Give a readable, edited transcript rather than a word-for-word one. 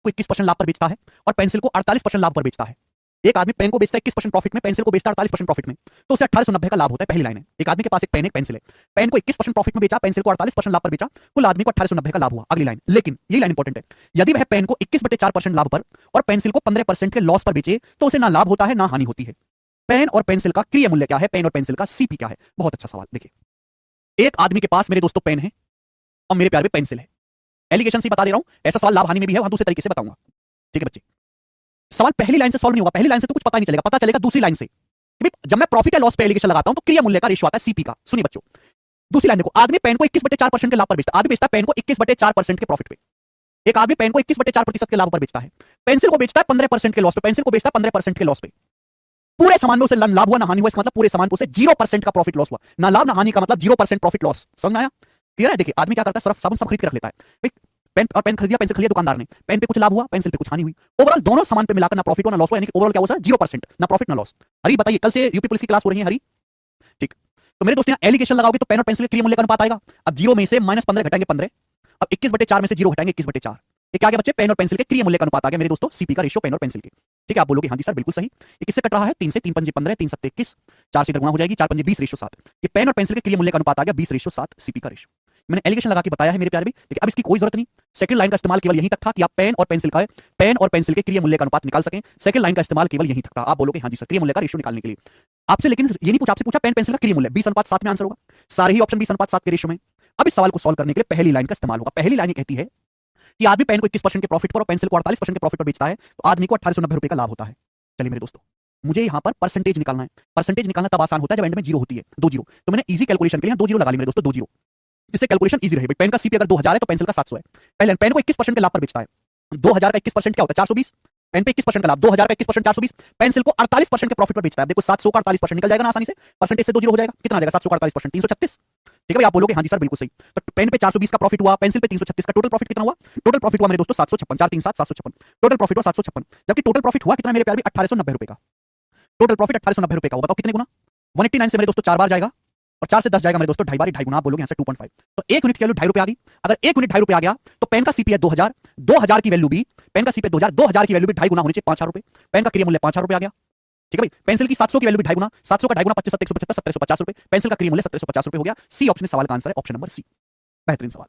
को 21% लाभ पर बेचता है और पेंसिल को 48% लाभ पर बेचता है। एक आदमी पेन को बेचता है 21% प्रॉफिट में, पेंसिल को बेचता है 48% प्रॉफिट में, तो उसे 1890 का लाभ होता है। पहली लाइन है, एक आदमी के पास एक पेन एक पेंसिल है, पेन को 21% प्रॉफिट में बेचा, पेंसिल को 48% लाभ पर बेचा, कुल आदमी को 1890 का लाभ हुआ। अगली लाइन, लेकिन ये लाइन इंपॉर्टेंट है, यदि वह पेन को 21/4% लाभ पर और पेंसिल को 15% के लॉस पर बेचे तो उसे ना लाभ होता है ना हानि होती है। पेन और पेंसिल का क्रिय मूल्य क्या है, पेन और पेंसिल का सीपी क्या है? बहुत अच्छा सवाल। देखिए, एक आदमी के पास मेरे दोस्तों पेन है और मेरे प्यार में पेंसिल है। एलिगेशन से बता दे रहा हूं, ऐसा सवाल लाभ हानि में भी है, वहां दूसरे तरीके से बताऊंगा। ठीक है बच्चे, सवाल पहली लाइन से सॉल्व नहीं होगा, पहली लाइन से तो कुछ पता नहीं चलेगा, पता चलेगा दूसरी लाइन से। जब मैं प्रॉफिट या लॉस पे एलिगेशन लगाता हूं तो क्रिया मूल्य का रेशियो आता है सीपी का। सुनिए बच्चों, दूसरी लाइन देखो, आदमी पेन को 21/4% के लाभ पर बेचता है, आदमी बेचता है पेन को 21/4% के प्रॉफिट पे। एक आदमी पेन को 21/4% के लाभ पर बेचता है, पेंसिल को बेचता है 15% के लॉस पे, पेंसिल को बेचता है 15% के लॉस पे। पूरे सामान में उसे लाभ हुआ ना हानि हुआ, इसका मतलब पूरे सामान को उसे 0% का प्रॉफिट लॉस हुआ, ना लाभ ना हानि का मतलब 0% प्रॉफिट लॉस। समझ में आया? क्लियर है? देखिए, आदमी क्या करता है, सरफ साबुन सब खरीद के रख लेता है। पेन और पेन खरीदिया, पेंसिल खरीदिया दुकानदार ने, पेन पे कुछ लाभ हुआ, पेंसिल पे कुछ हानि हुई, ओवरऑल दोनों सामान पे मिलाकर ना प्रॉफिट हुआ ना लॉस हुआ, यानी कि ओवरऑल क्या हुआ, 0%, ना प्रॉफिट ना लॉस। हरी बताइए, कल से यूपी पुलिस की क्लास हो रही है हरी? ठीक, तो मेरे दोस्त यहाँ एलिगेशन लगाओगे तो पेन और पेंसिल के क्रिया मूल्य का अनुपात आएगा। अब 0 में से -15 घटाएंगे 15, अब 21/4 में से 0 घटाएंगे 21/4। ये क्या आ गया बच्चे, पेन और पेंसिल के क्रिया मूल्य का अनुपात आ गया मेरे दोस्तों, सीपी का रेशियो पेन और पेंसिल के। ठीक है, आप बोलोगे हाँ जी सर बिल्कुल सही। ये किससे कट रहा है, 3 से, 3 पंजे 15, 3 7 21, 4 से गुणा हो जाएगी, 4 पंजे 20/7। ये पेन और पेंसिल के क्रिया मूल्य का अनुपात आ गया 20/7 सीपी का रेशियो। मैंने एलिगेशन लगा के बताया है मेरे प्यारे भी, लेकिन अब इसकी कोई जरूरत नहीं। सेकंड लाइन का इस्तेमाल केवल यहीं तक था कि आप पेन और पेंसिल के क्रिया मूल्य का अनुपात निकाल सकें। सेकंड लाइन का इस्तेमाल केवल यहीं तक था। आप बोलोगे हाँ जी सर, क्रिया मूल्य का रेशियो निकालने के लिए आपसे, लेकिन ये नहीं पूछा, आपसे पूछा पेन पेंसिल का क्रिया मूल्य 20:7 में आंसर होगा। सारे ही ऑप्शन 20:7 के रेशियो में। अब इस सवाल को सॉल्व करने के लिए पहली लाइन का इस्तेमाल होगा। पहली लाइन कहती है कि आदमी पेन को 21% के प्रॉफिट पर और पेंसिल को 48% के प्रॉफिट पर बेचता है, तो आदमी को 1890 रुपए का लाभ होता है। चलिए मेरे दोस्तों, मुझे यहां पर परसेंटेज निकालना है। परसेंटेज निकालना तब आसान होता है जब एंड में जीरो होती है, 2 जीरो। तो मैंने इजी कैलकुलेशन के लिए 2 जीरो लगा ली मेरे दोस्तों, 2 जीरो, इससे कैलकुलेशन इजी रहे। पेन का सीपी अगर 2000 है तो पेंसिल का 700 है। पहले पेन को 21% के लाभ पर बेचता है, 2000 का 21% क्या होता है, 420। पेन पे 21% का लाभ, 2000 का 21% 420। पेंसिल को 48% के प्रॉफिट पर बेचता है। देखो 700 का 48% निकल जाएगा ना आसानी से, परसेंटेज से 2 जीरो हो जाएगा, कितना आ जाएगा 700 का 48%, 336। ठीक है भाई, आप बोलोगे हाँ जी सर बिल्कुल सही। तो पेन पे 420 का प्रॉफिट हुआ, पेंसिल पे 336 का, टोटल प्रॉफिट कितना हुआ? टोटल प्रॉफिट हुआ मेरे दोस्तों 756, 4 3 7 756, टोटल प्रॉफिट हुआ 756। जबकि टोटल प्रॉफिट हुआ कितना मेरे प्यारे भी, 1890 रुपए का। टोटल प्रॉफिट 1890 रुपए का हुआ, बताओ कितने गुना? 189 से मेरे दोस्तों 4 बार जाएगा और 4 से 10 जाएगा मेरे दोस्तों, ढाई बार, ढाई गुना। आप बोलोगे यहाँ से 2.5, तो 1 यूनिट की वैल्यू 2.5 रुपए आ गई। अगर 1 यूनिट 2.5 रुपए आ गया तो पेन का सीपी है 2000, 2000 की वैल्यू भी, पेन का सीपी 2000, 2000 की वैल्यू भी 2.5 गुना होनी चाहिए, 5 रुपए। पेन का क्रिया मूल्य 5 रुपए आ गया। ठीक है भाई, पेंसिल की 700 की वैल्यू भी 2.5 गुना, 700 का 2.5 गुना 25 7 175 1750 रुपए, पेंसिल का क्रिया मूल्य 1750 रुपए हो गया। सी ऑप्शन सवाल का आंसर है, ऑप्शन नंबर सी। बेहतरीन सवाल।